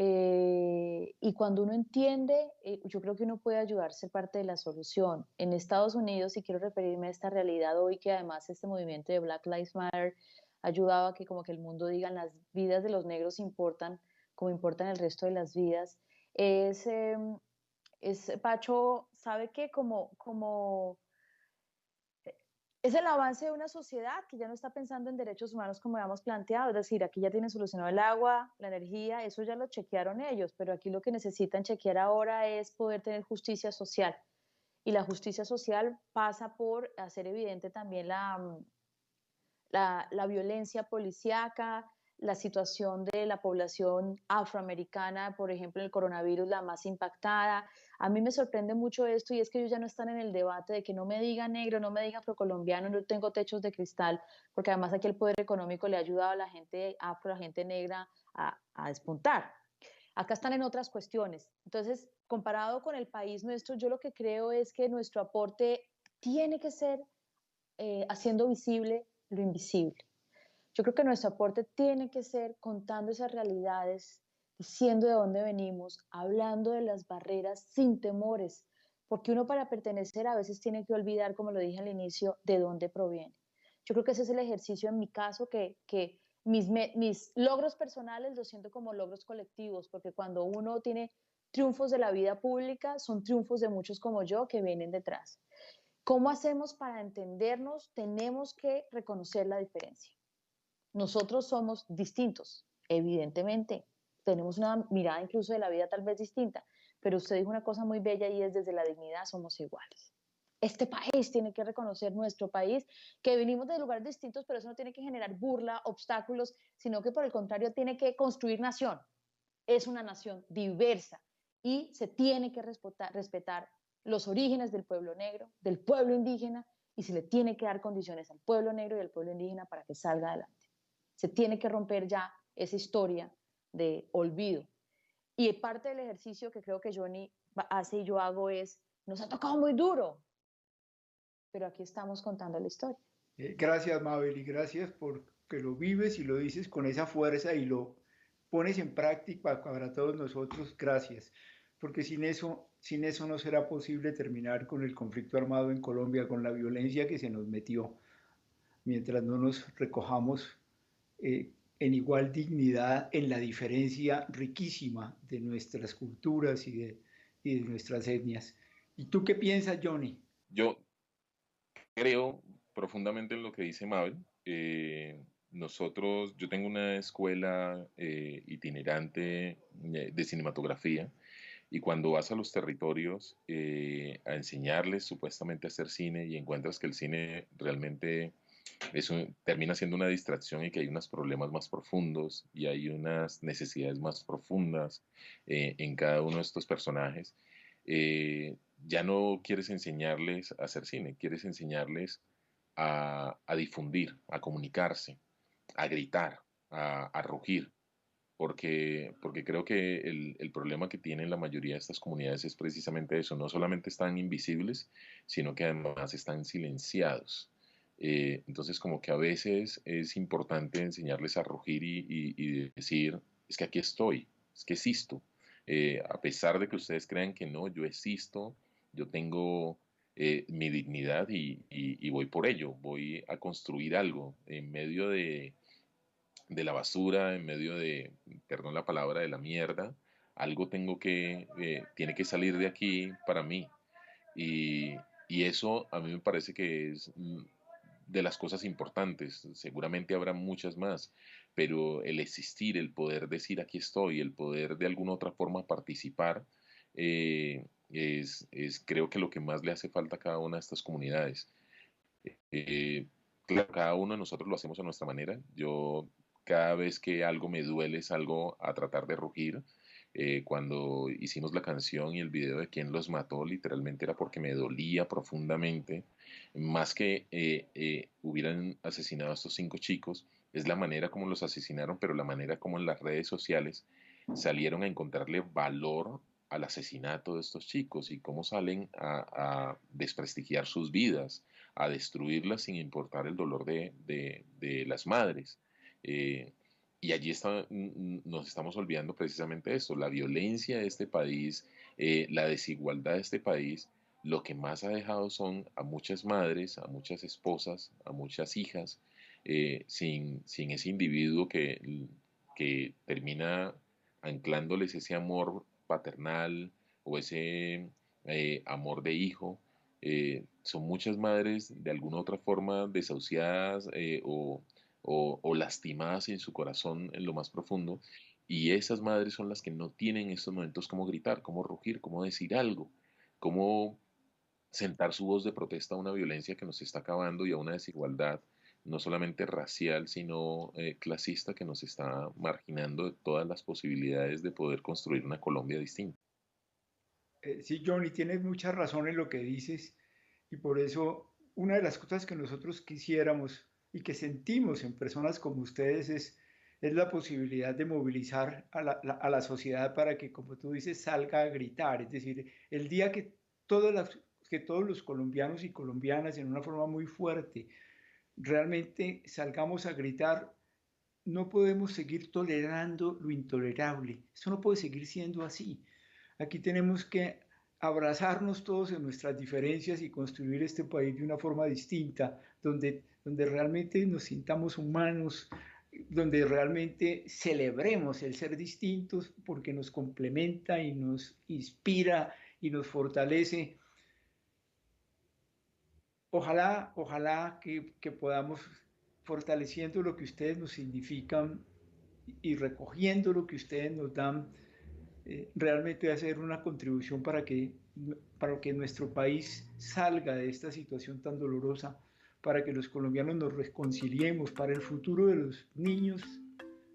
Y cuando uno entiende, yo creo que uno puede ayudar a ser parte de la solución. En Estados Unidos, y quiero referirme a esta realidad hoy, que además este movimiento de Black Lives Matter ha ayudado a que como que el mundo diga las vidas de los negros importan, como importan el resto de las vidas, es, Pacho, ¿sabe qué? Es el avance de una sociedad que ya no está pensando en derechos humanos como habíamos planteado, es decir, aquí ya tienen solucionado el agua, la energía, eso ya lo chequearon ellos, pero aquí lo que necesitan chequear ahora es poder tener justicia social. Y la justicia social pasa por hacer evidente también la violencia policíaca, la situación de la población afroamericana, por ejemplo, el coronavirus, la más impactada. A mí me sorprende mucho esto y es que ellos ya no están en el debate de que no me diga negro, no me diga afrocolombiano, no tengo techos de cristal, porque además aquí el poder económico le ha ayudado a la gente afro, a la gente negra a despuntar. Acá están en otras cuestiones. Entonces, comparado con el país nuestro, yo lo que creo es que nuestro aporte tiene que ser haciendo visible lo invisible. Yo creo que nuestro aporte tiene que ser contando esas realidades diciendo de dónde venimos, hablando de las barreras sin temores, porque uno para pertenecer a veces tiene que olvidar, como lo dije al inicio, de dónde proviene. Yo creo que ese es el ejercicio en mi caso, que mis logros personales los siento como logros colectivos, porque cuando uno tiene triunfos de la vida pública, son triunfos de muchos como yo que vienen detrás. ¿Cómo hacemos para entendernos? Tenemos que reconocer la diferencia. Nosotros somos distintos, evidentemente. Tenemos una mirada incluso de la vida tal vez distinta, pero usted dijo una cosa muy bella y es desde la dignidad somos iguales. Este país tiene que reconocer nuestro país, que venimos de lugares distintos, pero eso no tiene que generar burla, obstáculos, sino que por el contrario tiene que construir nación. Es una nación diversa y se tiene que respetar los orígenes del pueblo negro, del pueblo indígena, y se le tiene que dar condiciones al pueblo negro y al pueblo indígena para que salga adelante. Se tiene que romper ya esa historia de olvido. Y parte del ejercicio que creo que Johnny hace y yo hago es, nos ha tocado muy duro, pero aquí estamos contando la historia. Gracias, Mabel, y gracias porque lo vives y lo dices con esa fuerza y lo pones en práctica para todos nosotros. Gracias, porque sin eso no será posible terminar con el conflicto armado en Colombia, con la violencia que se nos metió, mientras no nos recojamos en igual dignidad en la diferencia riquísima de nuestras culturas y de nuestras etnias. ¿Y tú qué piensas, Johnny? Yo creo profundamente en lo que dice Mabel. Nosotros, yo tengo una escuela itinerante de cinematografía y cuando vas a los territorios a enseñarles supuestamente a hacer cine y encuentras que el cine realmente termina siendo una distracción y que hay unos problemas más profundos y hay unas necesidades más profundas en cada uno de estos personajes, ya no quieres enseñarles a hacer cine, quieres enseñarles a difundir, a comunicarse, a gritar, a rugir, porque creo que el problema que tienen la mayoría de estas comunidades es precisamente eso, no solamente están invisibles, sino que además están silenciados. Entonces como que a veces es importante enseñarles a rugir y decir, es que aquí estoy, es que existo. A pesar de que ustedes crean que no, yo existo, yo tengo mi dignidad y voy por ello, voy a construir algo en medio de la basura, en medio de, perdón la palabra, de la mierda, algo tiene que salir de aquí para mí. Y, y eso a mí me parece que es de las cosas importantes. Seguramente habrá muchas más, pero el existir, el poder decir aquí estoy, el poder de alguna otra forma participar, es creo que lo que más le hace falta a cada una de estas comunidades. Eh, claro, cada uno de nosotros lo hacemos a nuestra manera. Yo cada vez que algo me duele salgo a tratar de rugir. Cuando hicimos la canción y el video de quién los mató, literalmente era porque me dolía profundamente, más que hubieran asesinado a estos 5 chicos, es la manera como los asesinaron, pero la manera como en las redes sociales salieron a encontrarle valor al asesinato de estos chicos y cómo salen a desprestigiar sus vidas, a destruirlas sin importar el dolor de las madres. Eh, y allí nos estamos olvidando precisamente esto, la violencia de este país, la desigualdad de este país, lo que más ha dejado son a muchas madres, a muchas esposas, a muchas hijas, sin ese individuo que termina anclándoles ese amor paternal o ese amor de hijo. Son muchas madres de alguna otra forma desahuciadas o lastimadas en su corazón en lo más profundo, y esas madres son las que no tienen en estos momentos cómo gritar, cómo rugir, cómo decir algo, cómo sentar su voz de protesta a una violencia que nos está acabando y a una desigualdad no solamente racial, sino clasista que nos está marginando de todas las posibilidades de poder construir una Colombia distinta. Sí, Johnny, tienes mucha razón en lo que dices y por eso una de las cosas que nosotros quisiéramos y que sentimos en personas como ustedes es la posibilidad de movilizar a la sociedad para que, como tú dices, salga a gritar. Es decir, el día que todos los colombianos y colombianas en una forma muy fuerte realmente salgamos a gritar, no podemos seguir tolerando lo intolerable. Eso no puede seguir siendo así. Aquí tenemos que abrazarnos todos en nuestras diferencias y construir este país de una forma distinta, donde realmente nos sintamos humanos, donde realmente celebremos el ser distintos porque nos complementa y nos inspira y nos fortalece. Ojalá que podamos, fortaleciendo lo que ustedes nos significan y recogiendo lo que ustedes nos dan, realmente hacer una contribución para que nuestro país salga de esta situación tan dolorosa, para que los colombianos nos reconciliemos, para el futuro de los niños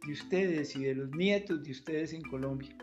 de ustedes y de los nietos de ustedes en Colombia.